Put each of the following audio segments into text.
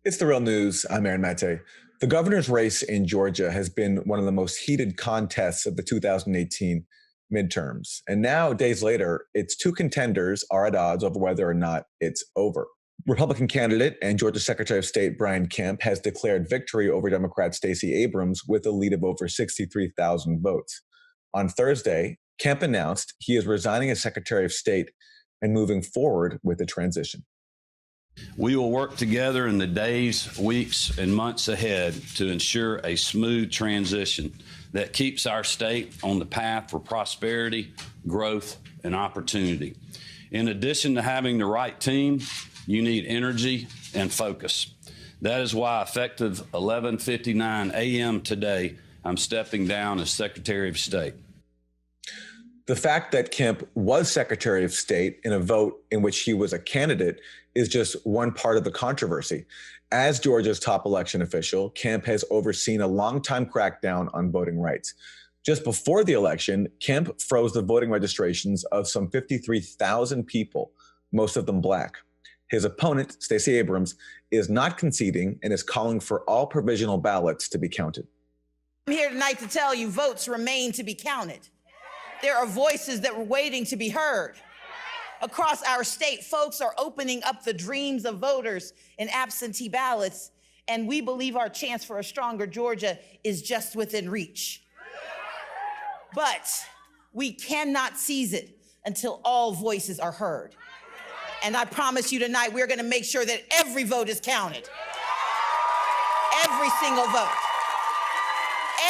It's The Real News. I'm Aaron Mate. The governor's race in Georgia has been one of the most heated contests of the 2018 midterms. And now, days later, its two contenders are at odds over whether or not it's over. Republican candidate and Georgia Secretary of State Brian Kemp has declared victory over Democrat Stacey Abrams with a lead of over 63,000 votes. On Thursday, Kemp announced he is resigning as Secretary of State and moving forward with the transition. We will work together in the days, weeks, and months ahead to ensure a smooth transition that keeps our state on the path for prosperity, growth, and opportunity. In addition to having the right team, you need energy and focus. That is why, effective 11:59 a.m. today, I'm stepping down as Secretary of State. The fact that Kemp was Secretary of State in a vote in which he was a candidate is just one part of the controversy. As Georgia's top election official, Kemp has overseen a long-time crackdown on voting rights. Just before the election, Kemp froze the voting registrations of some 53,000 people, most of them Black. His opponent, Stacey Abrams, is not conceding and is calling for all provisional ballots to be counted. I'm here tonight to tell you votes remain to be counted. There are voices that were waiting to be heard. Across our state, folks are opening up the dreams of voters in absentee ballots, and we believe our chance for a stronger Georgia is just within reach. But we cannot seize it until all voices are heard. And I promise you tonight, we're going to make sure that every vote is counted. Every single vote.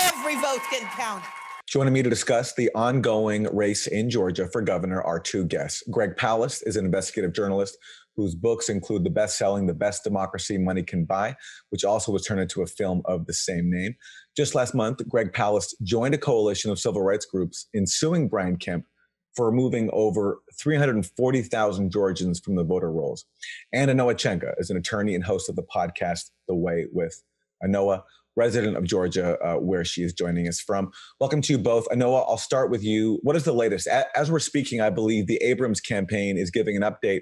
Every vote's getting counted. Joining me to discuss the ongoing race in Georgia for governor are two guests. Greg Palast is an investigative journalist whose books include the best-selling The Best Democracy Money Can Buy, which also was turned into a film of the same name. Just last month, Greg Palast joined a coalition of civil rights groups in suing Brian Kemp for removing over 340,000 Georgians from the voter rolls. And Anoa Changa is an attorney and host of the podcast The Way with Anoa, resident of Georgia, where she is joining us from. Welcome to you both. Anoa, I'll start with you. What is the latest? As we're speaking, I believe the Abrams campaign is giving an update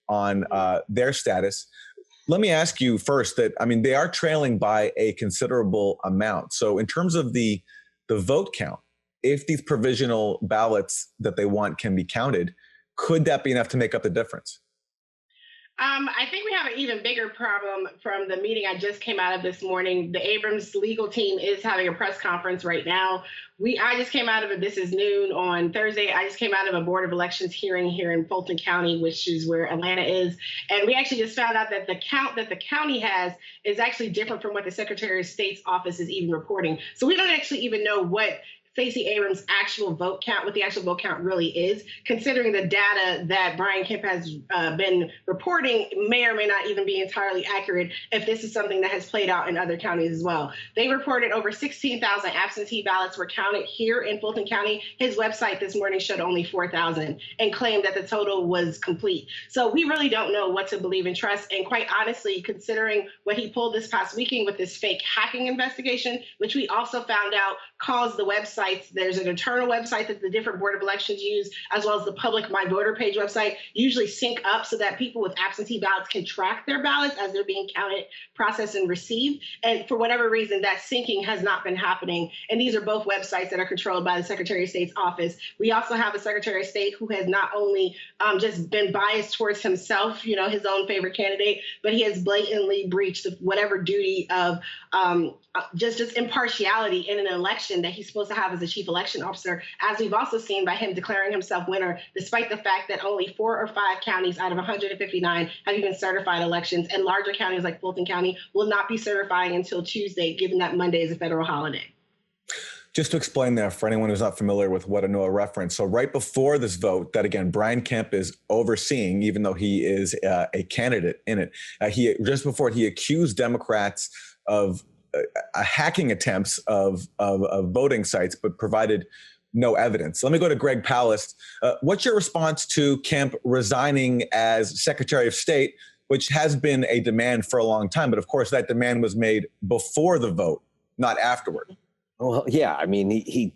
on their status. Let me ask you first that, they are trailing by a considerable amount. So in terms of the vote count, if these provisional ballots that they want can be counted, could that be enough to make up the difference? I think we have an even bigger problem from the meeting I just came out of this morning. The Abrams legal team is having a press conference right now. I just came out of it. This is noon on Thursday. I just came out of a Board of Elections hearing here in Fulton County, which is where Atlanta is. And we actually just found out that the count that the county has is actually different from what the Secretary of State's office is even reporting. So we don't actually even know what Stacey Abrams' actual vote count, what the actual vote count really is, considering the data that Brian Kemp has been reporting may or may not even be entirely accurate if this is something that has played out in other counties as well. They reported over 16,000 absentee ballots were counted here in Fulton County. His website this morning showed only 4,000 and claimed that the total was complete. So we really don't know what to believe and trust. And quite honestly, considering what he pulled this past weekend with this fake hacking investigation, which we also found out caused the website. There's an internal website that the different Board of Elections use, as well as the public My Voter page website, usually sync up so that people with absentee ballots can track their ballots as they're being counted, processed, and received. And for whatever reason, that syncing has not been happening. And these are both websites that are controlled by the Secretary of State's office. We also have a Secretary of State who has not only just been biased towards himself, his own favorite candidate, but he has blatantly breached whatever duty of just impartiality in an election that he's supposed to have as a chief election officer, as we've also seen by him declaring himself winner, despite the fact that only 4 or 5 counties out of 159 have even certified elections, and larger counties like Fulton County will not be certifying until Tuesday, given that Monday is a federal holiday. Just to explain that for anyone who's not familiar with what Anoa referenced. So right before this vote that, again, Brian Kemp is overseeing, even though he is a candidate in it, just before he accused Democrats of hacking attempts of voting sites, but provided no evidence. Let me go to Greg Palast. What's your response to Kemp resigning as Secretary of State, which has been a demand for a long time, but of course that demand was made before the vote, not afterward? Well, yeah, he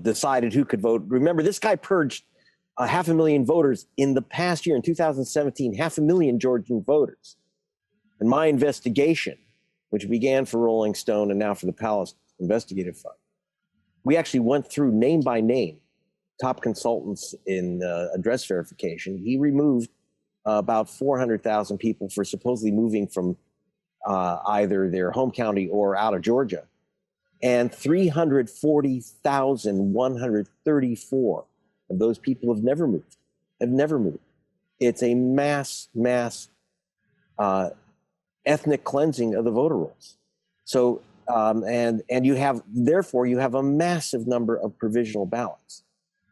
decided who could vote. Remember, this guy purged 500,000 voters in the past year, in 2017, 500,000 Georgian voters. And my investigation, which began for Rolling Stone and now for the Palast Investigative Fund, we actually went through name by name, top consultants in address verification. He removed about 400,000 people for supposedly moving from either their home county or out of Georgia. And 340,134 of those people have never moved. It's a mass ethnic cleansing of the voter rolls. So, and you have a massive number of provisional ballots.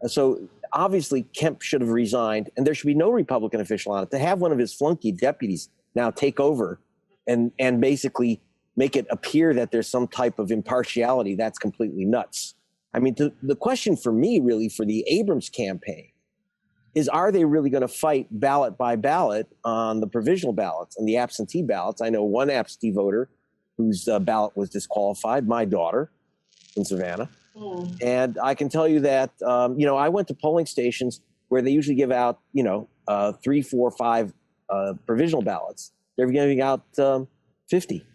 So obviously Kemp should have resigned, and there should be no Republican official on it. To have one of his flunky deputies now take over and basically make it appear that there's some type of impartiality, that's completely nuts. I mean, the question for me, really, for the Abrams campaign is, are they really going to fight ballot by ballot on the provisional ballots and the absentee ballots? I know one absentee voter whose ballot was disqualified, my daughter in Savannah. And I can tell you that, I went to polling stations where they usually give out, 3, 4, 5 provisional ballots. They're giving out 50.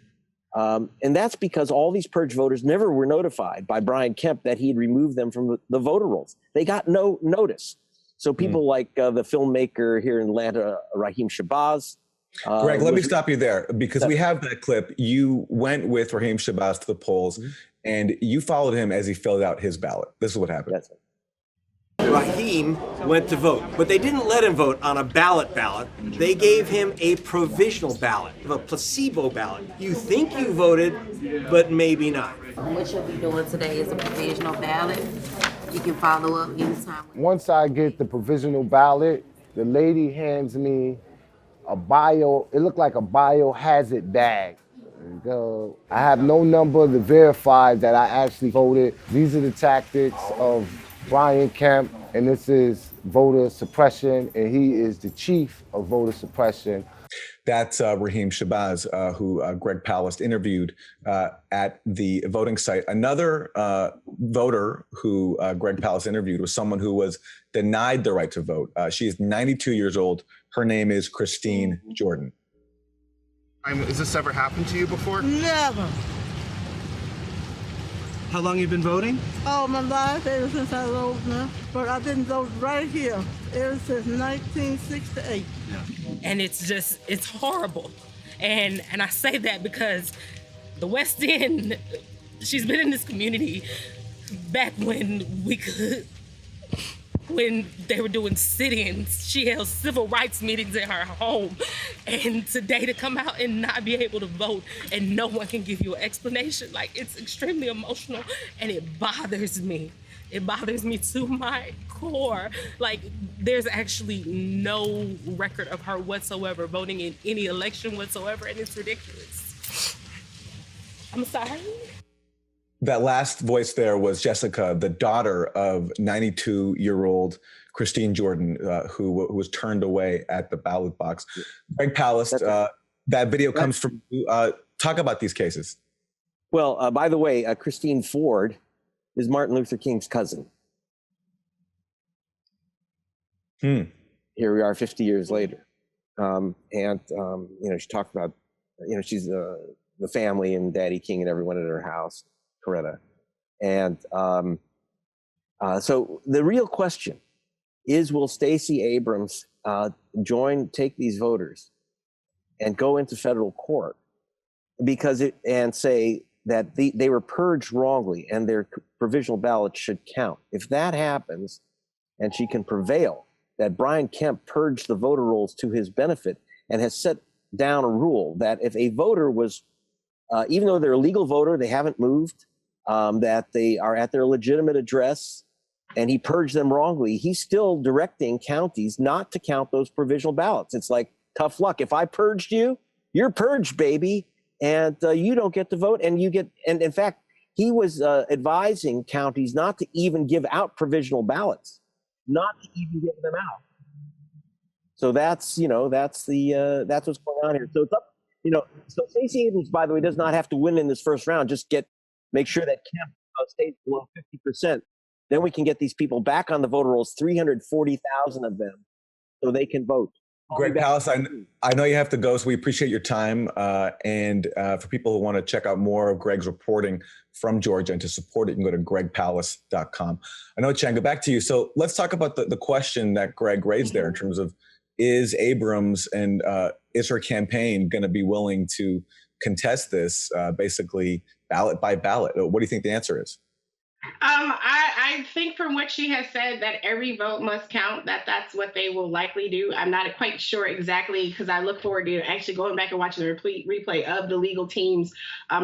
And that's because all these purge voters never were notified by Brian Kemp that he had removed them from the voter rolls. They got no notice. So people like the filmmaker here in Atlanta, Raheem Shabazz. Greg, let me stop you there, because we have that clip. You went with Raheem Shabazz to the polls, and you followed him as he filled out his ballot. This is what happened. That's it. Raheem went to vote, but they didn't let him vote on a ballot. They gave him a provisional ballot, a placebo ballot. You think you voted, but maybe not. What you'll be doing today is a provisional ballot. You can follow up anytime. Once I get the provisional ballot, the lady hands me it looked like a biohazard bag. I have no number to verify that I actually voted. These are the tactics of Brian Kemp, and this is voter suppression, and he is the chief of voter suppression. That's Raheem Shabazz, who Greg Palast interviewed at the voting site. Another voter who Greg Palast interviewed was someone who was denied the right to vote. She is 92 years old. Her name is Christine Jordan. Has this ever happened to you before? Never. How long you been voting? All my life, ever since I was old enough. But I've been voting right here ever since 1968. Yeah. And it's horrible. And I say that because the West End, she's been in this community back when they were doing sit-ins. She held civil rights meetings in her home. And today to come out and not be able to vote and no one can give you an explanation, it's extremely emotional, and it bothers me. It bothers me to my core. There's actually no record of her whatsoever voting in any election whatsoever, and it's ridiculous. I'm sorry. That last voice there was Jessica, the daughter of 92-year-old Christine Jordan, who was turned away at the ballot box. Greg Palast, that video comes from you. Talk about these cases. Well, by the way, Christine Ford is Martin Luther King's cousin. Here we are 50 years later. She talked about, she's the family and Daddy King and everyone at her house, Coretta. And so the real question is, will Stacey Abrams take these voters and go into federal court and say that they were purged wrongly and their provisional ballots should count? If that happens and she can prevail that Brian Kemp purged the voter rolls to his benefit and has set down a rule that if a voter was, even though they're a legal voter, they haven't moved, that they are at their legitimate address, and he purged them wrongly, he's still directing counties not to count those provisional ballots. It's like, tough luck. If I purged you, you're purged, baby, and you don't get to vote. And in fact, he was advising counties not to even give out provisional ballots, not to even give them out. So that's what's going on here. So it's up, so Stacey Abrams, by the way, does not have to win in this first round. Just make sure that Kemp stays below 50%. Then we can get these people back on the voter rolls, 340,000 of them, so they can vote. Greg Palast, I know you have to go, so we appreciate your time. And for people who want to check out more of Greg's reporting from Georgia and to support it, you can go to gregpalast.com. Anoa Changa, back to you. So let's talk about the question that Greg raised there in terms of, is Abrams and is her campaign going to be willing to contest this basically ballot by ballot? What do you think the answer is? I think from what she has said that every vote must count, that's what they will likely do. I'm not quite sure exactly, because I look forward to actually going back and watching the replay of the legal team's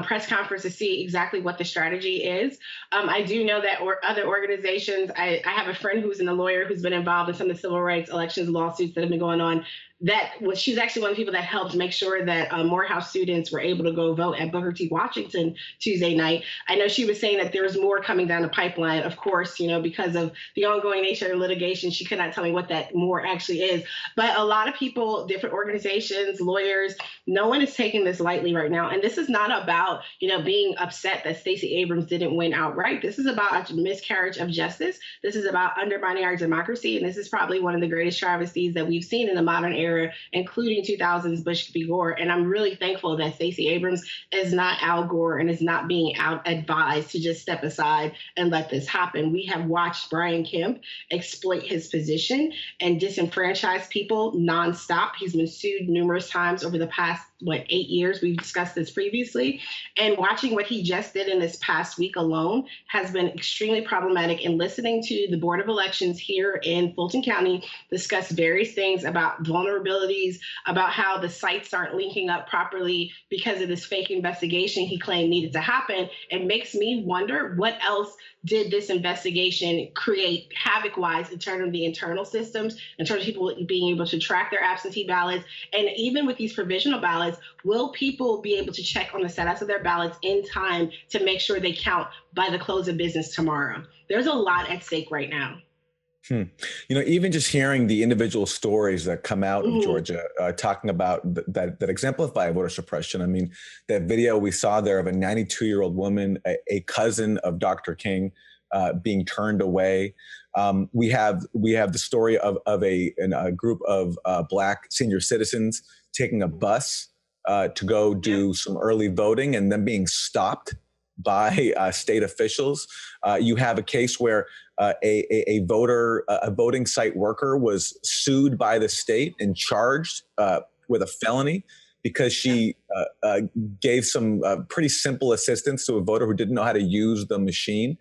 press conference to see exactly what the strategy is. I do know that other organizations, I have a friend who's a lawyer who's been involved in some of the civil rights elections lawsuits that have been going on. She's actually one of the people that helped make sure that Morehouse students were able to go vote at Booker T. Washington Tuesday night. I know she was saying that there's more coming down the pipeline. Of course, because of the ongoing nature of litigation, she could not tell me what that more actually is. But a lot of people, different organizations, lawyers, no one is taking this lightly right now. And this is not about, being upset that Stacey Abrams didn't win outright. This is about a miscarriage of justice. This is about undermining our democracy. And this is probably one of the greatest travesties that we've seen in the modern era, including 2000s Bush v. Gore. And I'm really thankful that Stacey Abrams is not Al Gore and is not being advised to just step aside and let this happen. We have watched Brian Kemp exploit his position and disenfranchise people nonstop. He's been sued numerous times over the past 8 years. We've discussed this previously. And watching what he just did in this past week alone has been extremely problematic. And listening to the Board of Elections here in Fulton County discuss various things about vulnerabilities, about how the sites aren't linking up properly because of this fake investigation he claimed needed to happen, it makes me wonder what else did this investigation create havoc-wise in terms of the internal systems, in terms of people being able to track their absentee ballots. And even with these provisional ballots, will people be able to check on the status of their ballots in time to make sure they count by the close of business tomorrow? There's a lot at stake right now. Even just hearing the individual stories that come out of Georgia talking about that exemplify voter suppression. I mean, that video we saw there of a 92-year-old woman, a cousin of Dr. King, being turned away. We have the story of a group of Black senior citizens taking a bus to go do some early voting and then being stopped by state officials. You have a case where a voting site worker was sued by the state and charged with a felony because she gave some pretty simple assistance to a voter who didn't know how to use the machine.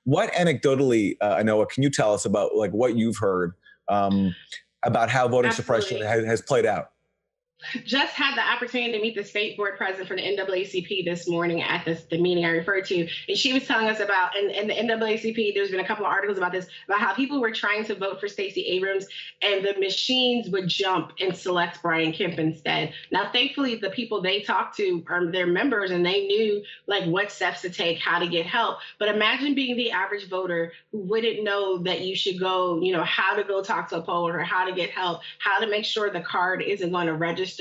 What anecdotally, Anoa, can you tell us about what you've heard about how voting suppression has played out? Just had the opportunity to meet the state board president for the NAACP this morning at the meeting I referred to. And she was telling us about, in the NAACP, there's been a couple of articles about this, about how people were trying to vote for Stacey Abrams and the machines would jump and select Brian Kemp instead. Now, thankfully, the people they talked to are their members and they knew what steps to take, how to get help. But imagine being the average voter who wouldn't know that you should go, how to go talk to a poller, or how to get help, how to make sure the card isn't going to register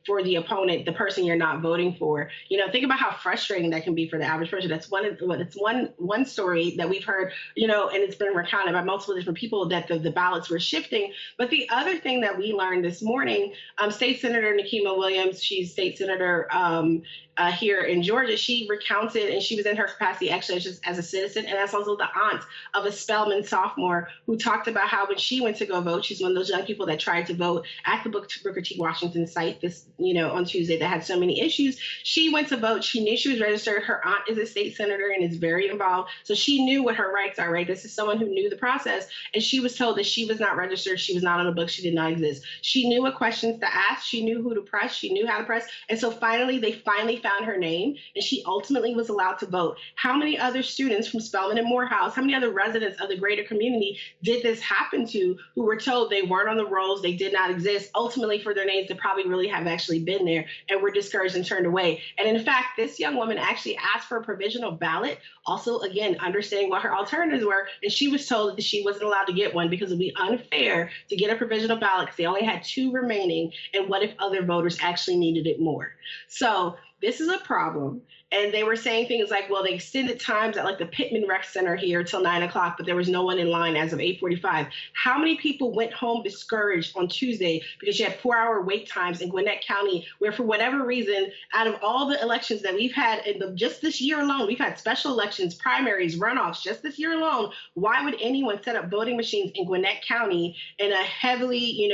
for the opponent, the person you're not voting for. Think about how frustrating that can be for the average person. That's one story that we've heard, and it's been recounted by multiple different people that the ballots were shifting. But the other thing that we learned this morning, State Senator Nikema Williams, she's state senator here in Georgia, she recounted, and she was in her capacity actually just as a citizen, and that's also the aunt of a Spelman sophomore who talked about how when she went to go vote, she's one of those young people that tried to vote at the Booker T. Washington site on Tuesday that had so many issues. She went to vote. She knew she was registered. Her aunt is a state senator and is very involved. So she knew what her rights are, right? This is someone who knew the process. And she was told that she was not registered. She was not on the book. She did not exist. She knew what questions to ask. She knew who to press. She knew how to press. And so they finally found her name, and she ultimately was allowed to vote. How many other students from Spelman and Morehouse, how many other residents of the greater community did this happen to, who were told they weren't on the rolls, they did not exist, ultimately for their names to probably really have actually been there, and were discouraged and turned away? And in fact, this young woman actually asked for a provisional ballot, also, again, understanding what her alternatives were, and she was told that she wasn't allowed to get one because it would be unfair to get a provisional ballot because they only had 2 remaining, and what if other voters actually needed it more? So this is a problem. And they were saying things like, well, they extended times at like the Pittman Rec Center here till 9 o'clock, but there was no one in line as of 8:45. How many people went home discouraged on Tuesday because you had 4-hour wait times in Gwinnett County, where for whatever reason, out of all the elections that we've had just this year alone, we've had special elections, primaries, runoffs, just this year alone. Why would anyone set up voting machines in Gwinnett County in a heavily,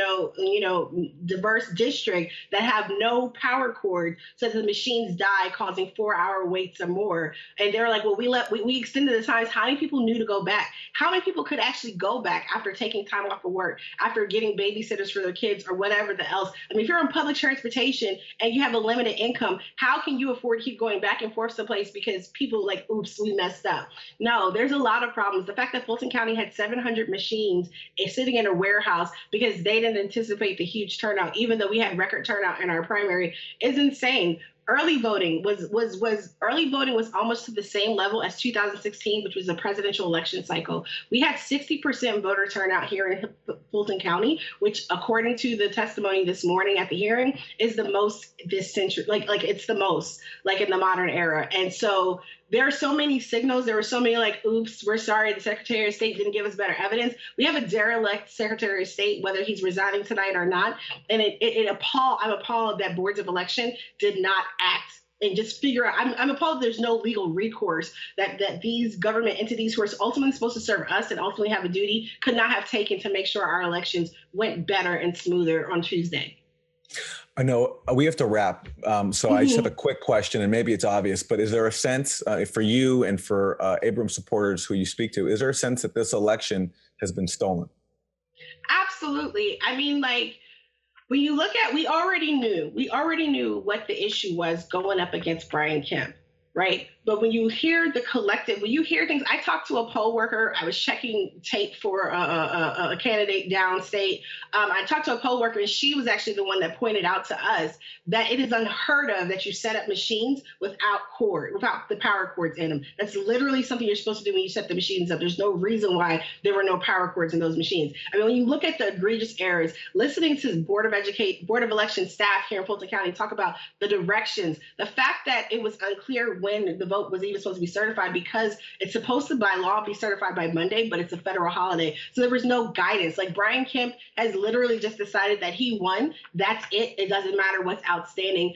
diverse district that have no power cord so that the machines die, causing 4-hour waits or more? And they're like, well, we extended the times. How many people knew to go back? How many people could actually go back after taking time off of work, after getting babysitters for their kids or whatever the else? I mean, if you're on public transportation and you have a limited income, how can you afford to keep going back and forth someplace because people like, oops, we messed up? No, there's a lot of problems. The fact that Fulton County had 700 machines sitting in a warehouse because they didn't anticipate the huge turnout, even though we had record turnout in our primary, is insane. Early voting was almost to the same level as 2016, which was the presidential election cycle. We had 60% voter turnout here in Fulton County, which, according to the testimony this morning at the hearing, is the most this century. Like it's the most like in the modern era. And so there are so many signals. There were so many like, oops, we're sorry, the Secretary of State didn't give us better evidence. We have a derelict Secretary of State, whether he's resigning tonight or not. And I'm appalled that boards of election did not act and just figure out. I'm appalled there's no legal recourse that these government entities who are ultimately supposed to serve us and ultimately have a duty could not have taken to make sure our elections went better and smoother on Tuesday. I know we have to wrap. So I just have a quick question, and maybe it's obvious, but is there a sense for you and for Abrams supporters who you speak to, is there a sense that this election has been stolen? Absolutely. I mean, like, when you look at, we already knew what the issue was going up against Brian Kemp, right? But when you hear the collective, when you hear things, I talked to a poll worker. I was checking tape for a candidate downstate. I talked to a poll worker, and she was actually the one that pointed out to us that it is unheard of that you set up machines without the power cords in them. That's literally something you're supposed to do when you set the machines up. There's no reason why there were no power cords in those machines. I mean, when you look at the egregious errors, listening to Board of Election staff here in Fulton County talk about the directions, the fact that it was unclear when the vote was even supposed to be certified, because it's supposed to by law be certified by Monday, but it's a federal holiday. So there was no guidance. Like, Brian Kemp has literally just decided that he won. That's it. It doesn't matter what's outstanding.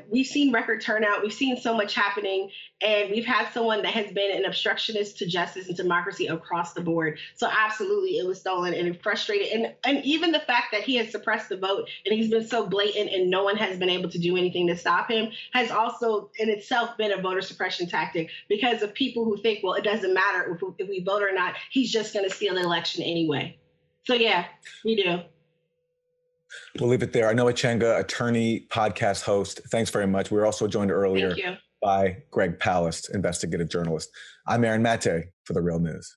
We've seen record turnout. We've seen so much happening. And we've had someone that has been an obstructionist to justice and democracy across the board. So absolutely, it was stolen, and it frustrated. And even the fact that he has suppressed the vote and he's been so blatant and no one has been able to do anything to stop him has also in itself been a voter suppression tactic, because of people who think, well, it doesn't matter if we vote or not. He's just going to steal the election anyway. So yeah, we do. We'll leave it there. Anoa Changa, attorney, podcast host. Thanks very much. We were also joined earlier by Greg Palast, investigative journalist. I'm Aaron Mate for The Real News.